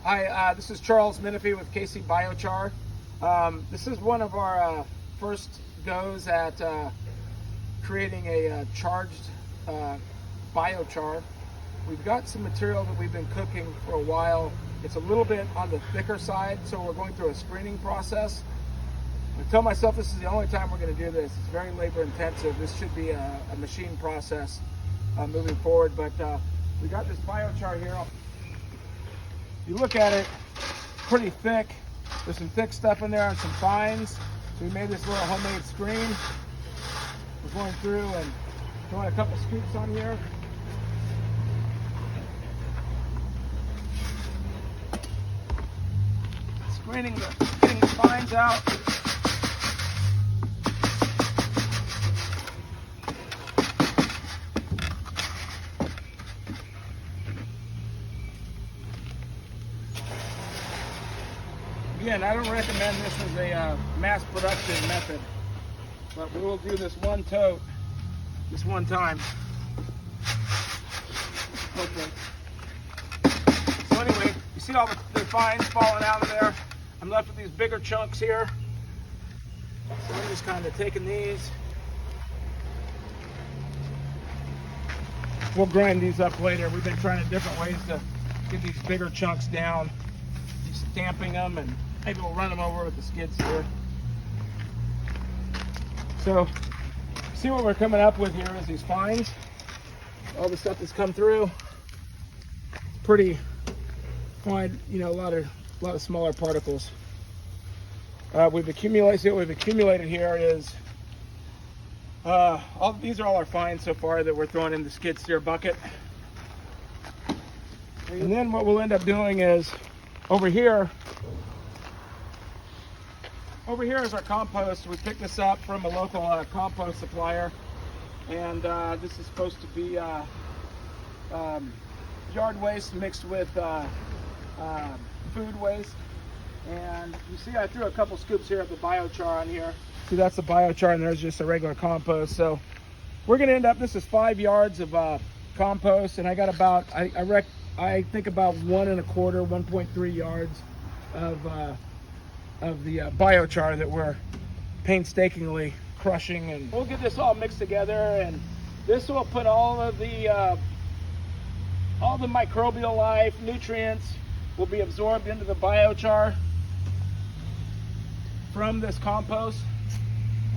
Hi, this is Charles Menifee with KC Biochar. This is one of our first goes at creating a charged biochar. We've got some material that we've been cooking for a while. It's a little bit on the thicker side, so we're going through a screening process. I tell myself this is the only time we're going to do this. It's very labor intensive. This should be a machine process moving forward, but we got this biochar here. You look at it, pretty thick. There's some thick stuff in there and some fines. So we made this little homemade screen. We're going through and throwing a couple scoops on here. Getting the fines out. Again, I don't recommend this as a mass production method, but we will do this one tote, this one time. Okay. So anyway, you see all the fines falling out of there. I'm left with these bigger chunks here. So I'm just kind of taking these. We'll grind these up later. We've been trying different ways to get these bigger chunks down. Just stamping them, and maybe we'll run them over with the skids here. So, see what we're coming up with here is these fines. All the stuff that's come through. Pretty fine, you know, a lot of smaller particles. What we've accumulated here is these are all our fines so far that we're throwing in the skid steer bucket. And then what we'll end up doing is over here is our compost. We picked this up from a local compost supplier, and this is supposed to be yard waste mixed with food waste. And you see I threw a couple scoops here of the biochar on here. See, that's the biochar, and there's just a regular compost. So we're going to end up, this is 5 yards of compost, and I got about, I think about 1.25, 1.3 yards of the biochar that we're painstakingly crushing. And we'll get this all mixed together, and this will put all the microbial life, nutrients will be absorbed into the biochar from this compost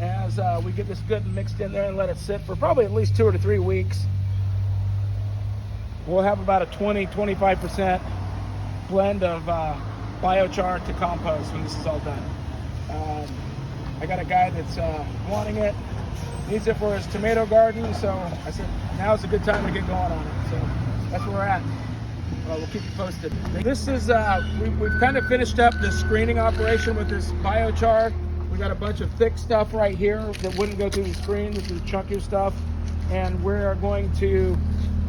as we get this good mixed in there and let it sit for probably at least 2 or 3 weeks. We'll have about a 20-25% blend of biochar to compost when this is all done. I got a guy that's wanting it, needs it for his tomato garden, so I said now's a good time to get going on it. So that's where we're at. We'll keep you posted. This is, we've kind of finished up the screening operation with this biochar. We got a bunch of thick stuff right here that wouldn't go through the screen. This is chunkier stuff. And we're going to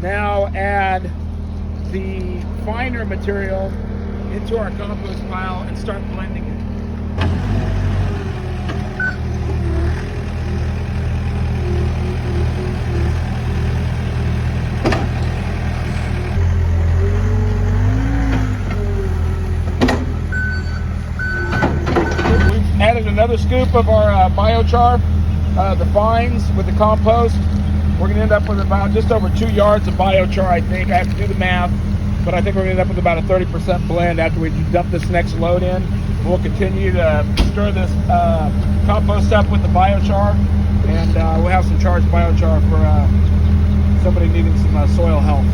now add the finer material into our compost pile and start blending it. Added another scoop of our biochar, the fines with the compost. We're going to end up with about just over 2 yards of biochar, I think. I have to do the math, but I think we're going to end up with about a 30% blend after we dump this next load in. We'll continue to stir this compost up with the biochar, and we'll have some charged biochar for somebody needing some soil health.